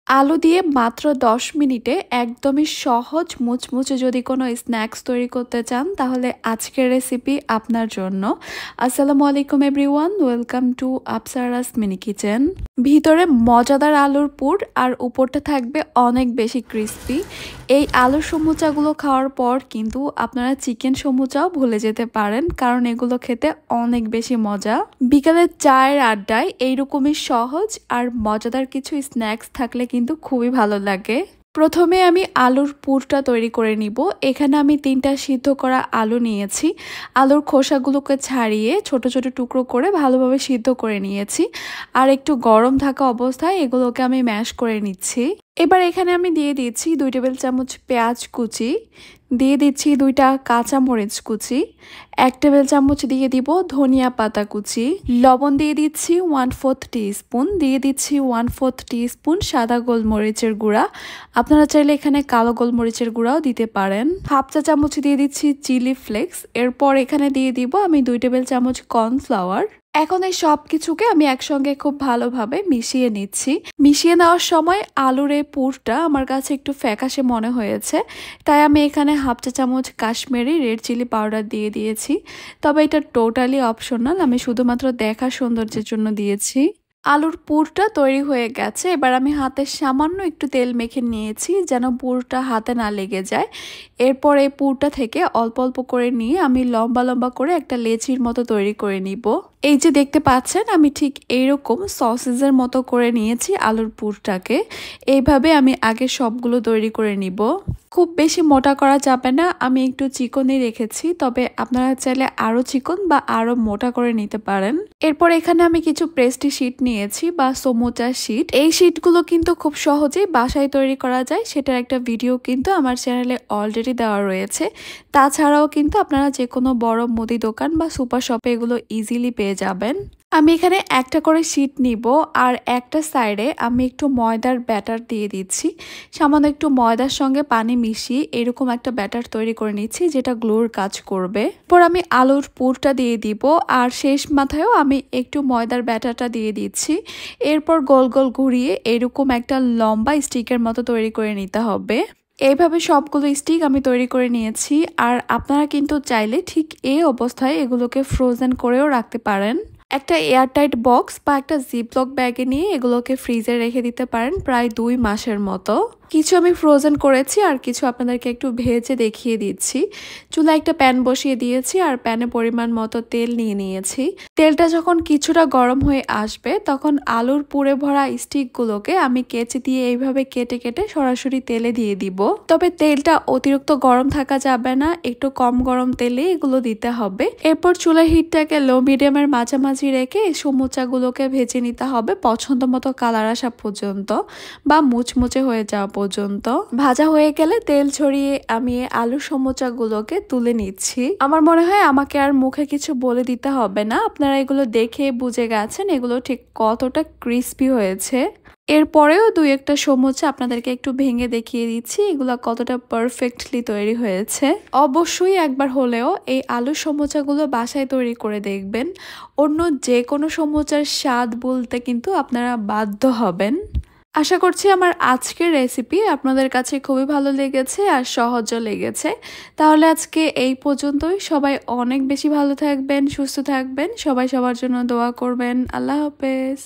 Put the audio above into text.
আলু দিয়ে মাত্র 10 মিনিটে একদমই সহজ মুচমুচে যদি কোনো স্ন্যাক্স তৈরি করতে চান তাহলে আজকের রেসিপি আপনার জন্য। আসসালামু আলাইকুম everyone, welcome to Apsara's mini kitchen. ভিতরে মজাদার আলুর পুর আর উপরটা থাকবে অনেক বেশি ক্রিস্পি। এই আলুর সমুচাগুলো খাওয়ার পর কিন্তু আপনারা চিকেন সমুচাও ভুলে যেতে পারেন, কারণ এগুলো খেতে অনেক বেশি মজা। বিকালের চায়ের আড্ডায় এইরকমই সহজ আর মজাদার কিছু স্ন্যাক্স থাকলে কিন্তু খুবই ভালো লাগে। প্রথমে আমি আলুর পুরটা তৈরি করে নিব। এখানে আমি 3টা সিদ্ধ করা আলু নিয়েছি। আলুর খোসাগুলোকে ছাড়িয়ে ছোট ছোট টুকরো করে ভালোভাবে সিদ্ধ করে নিয়েছি। আর একটু গরম থাকা অবস্থায় এগুলোকে আমি ম্যাশ করে নিচ্ছি। এবার এখানে আমি দিয়ে দিচ্ছি 2 টেবিল চামচ পেঁয়াজ কুচি, দিয়ে দিচ্ছি 2টা কাঁচা মরিচ কুচি, 1 টেবিল চামচ দিয়ে দিব ধনিয়া পাতা কুচি, লবণ দিয়ে দিচ্ছি 1/4 টিস্পুন, দিয়ে দিচ্ছি 1/4 টিস্পুন সাদা গোলমরিচের গুঁড়া। আপনারা চাইলে এখানে কালো গোলমরিচের গুঁড়াও দিতে পারেন। হাফ চা চামচ দিয়ে দিচ্ছি চিলি ফ্লেক্স। এরপর এখানে দিয়ে দিব আমি 2 টেবিল চামচ কর্নফ্লাওয়ার। এখন এই সব কিছুকে আমি একসঙ্গে খুব ভালোভাবে মিশিয়ে নিচ্ছি। মিশিয়ে নেওয়ার সময় আলুর এই পুরটা আমার কাছে একটু ফ্যাকাশে মনে হয়েছে, তাই আমি এখানে হাফ চা চামচ কাশ্মীরি রেড চিলি পাউডার দিয়ে দিয়েছি। তবে এটা টোটালি অপশনাল, আমি শুধুমাত্র দেখার সৌন্দর্যের জন্য দিয়েছি। আলুর পুরটা তৈরি হয়ে গেছে। এবার আমি হাতে সামান্য একটু তেল মেখে নিয়েছি যেন পুরটা হাতে না লেগে যায়। এরপর এই পুরটা থেকে অল্প অল্প করে নিয়ে আমি লম্বা লম্বা করে একটা লেচির মতো তৈরি করে নিব। এই যে দেখতে পাচ্ছেন আমি ঠিক এইরকম সসেজের মতো করে নিয়েছি আলুর পুরটাকে। এইভাবে আমি আগে সবগুলো তৈরি করে নিব। খুব বেশি মোটা করা যাবে না, আমি একটু চিকনই রেখেছি, তবে আপনারা চাইলে আরও চিকন বা আরও মোটা করে নিতে পারেন। এরপর এখানে আমি কিছু পেস্ট্রি শিট নিয়েছি বা সমুচা শিট। এই শিটগুলো কিন্তু খুব সহজেই বাসায় তৈরি করা যায়, সেটার একটা ভিডিও কিন্তু আমার চ্যানেলে অলরেডি দেওয়া রয়েছে। তাছাড়াও কিন্তু আপনারা যে কোনো বড় মুদি দোকান বা সুপার শপে এগুলো ইজিলি পেয়ে যাবেন। আমি এখানে একটা করে শিট নিব আর একটা সাইডে আমি একটু ময়দার ব্যাটার দিয়ে দিচ্ছি। সামান্য একটু ময়দার সঙ্গে পানি মিশিয়ে এরকম একটা ব্যাটার তৈরি করে নিচ্ছি যেটা গ্লোর কাজ করবে। এরপর আমি আলুর পুরটা দিয়ে দিব আর শেষ মাথায়ও আমি একটু ময়দার ব্যাটারটা দিয়ে দিচ্ছি। এরপর গোল গোল ঘুরিয়ে এরকম একটা লম্বা স্টিকের মতো তৈরি করে নিতে হবে। এইভাবে সবগুলো স্টিক আমি তৈরি করে নিয়েছি। আর আপনারা কিন্তু চাইলে ঠিক এই অবস্থায় এগুলোকে ফ্রোজেন করেও রাখতে পারেন। একটা এয়ারটাইট বক্স বা একটা জিপলক ব্যাগে নিয়ে এগুলোকে ফ্রিজে রেখে দিতে পারেন প্রায় 2 মাসের মতো। কিছু আমি ফ্রোজেন করেছি আর কিছু আপনাদেরকে একটু ভেজে দেখিয়ে দিচ্ছি। চুলায় একটা প্যান বসিয়ে দিয়েছি আর প্যানে পরিমাণ মতো তেল নিয়ে নিয়েছি। তেলটা যখন কিছুটা গরম হয়ে আসবে তখন আলুর পুরে ভরা স্টিকগুলোকে আমি কেচি দিয়ে এইভাবে কেটে কেটে সরাসরি তেলে দিয়ে দিব। তবে তেলটা অতিরিক্ত গরম থাকা যাবে না, একটু কম গরম তেলে এগুলো দিতে হবে। এরপর চুলার হিটটাকে লো মিডিয়ামের মাঝামাঝি রেখে সমুচাগুলোকে ভেজে নিতে হবে পছন্দ মতো কালার আসা পর্যন্ত বা মুচমুচে হয়ে যাওয়া পর্যন্ত। ভাজা হয়ে গেলে তেল ছড়িয়ে আমি আলু সমুচাগুলোকে তুলে নিচ্ছি। আমার মনে হয় আমাকে আর মুখে কিছু বলে দিতে হবে না, আপনারা এগুলো দেখে বুঝে গেছেন এগুলো ঠিক কতটা ক্রিস্পি হয়েছে। এরপরেও 2-1টা সমুচা আপনাদেরকে একটু ভেঙে দেখিয়ে দিচ্ছি এগুলো কতটা পারফেক্টলি তৈরি হয়েছে। অবশ্যই একবার হলেও এই আলু সমুচাগুলো বাসায় তৈরি করে দেখবেন। অন্য যে কোনো সমুচার স্বাদ বলতে কিন্তু আপনারা বাধ্য হবেন। আশা করছি আমার আজকের রেসিপি আপনাদের কাছে খুবই ভালো লেগেছে আর সহজও লেগেছে। তাহলে আজকে এই পর্যন্তই। সবাই অনেক বেশি ভালো থাকবেন, সুস্থ থাকবেন, সবাই সবার জন্য দোয়া করবেন। আল্লাহ হাফেজ।